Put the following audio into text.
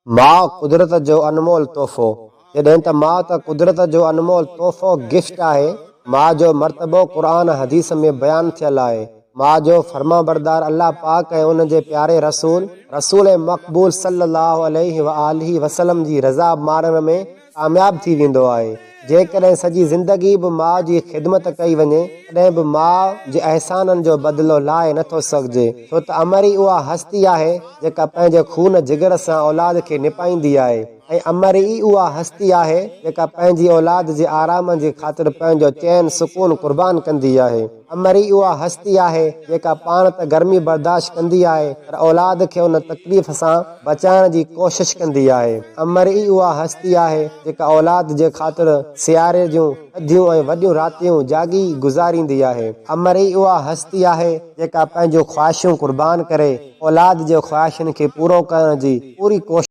मां कुदरत जो अनमोल तोहफ़ो। जॾहिं त मां त कुदरत जो अनमोल तोहफ़ो गिफ्ट आहे। मां जो मर्तबो क़ुरान हदीस में बयान थियल आहे। मां जो फर्मा बरदार अल्लाह पाक ऐं उन जे प्यारे रसूल मक़बूल सल्लल्लाहु अलैहि व आलिहि वसल्लम जी रज़ा मारण में कामयाब थी वेंदो आहे। जेकॾहिं सॼी ज़िंदगी बि माउ जी ख़िदमत कई वञे तॾहिं बि माउ जे अहसाननि जो बदिलो लाहे नथो सघिजे, छो त अमर ई उहा हस्ती आहे जेका पंहिंजे खून जिगर सां औलाद खे निपाईंदी आहे ऐं अमर ई उहा हस्ती आहे जेका पंहिंजी औलाद जे आराम जे ख़ातिर पंहिंजो चैन सुकून क़ुर्बान कंदी आहे। अमर ई उहा हस्ती आहे जेका पाण त गर्मी बर्दाश्त कंदी आहे पर औलाद खे उन तकलीफ़ सां बचाइण जी कोशिश कंदी आहे। अमर ई उहा हस्ती आहे जेका औलाद जे ख़ातिर सियारे जूं थधियूं ऐं वॾियूं रातियूं जागी गुज़ारींदी आहे। अमर ई उहा हस्ती आहे जेका पंहिंजूं ख़्वाहिशूं क़ुर्बान करे औलाद जे ख़्वाहिशनि खे पूरो करण जी पूरी कोशिश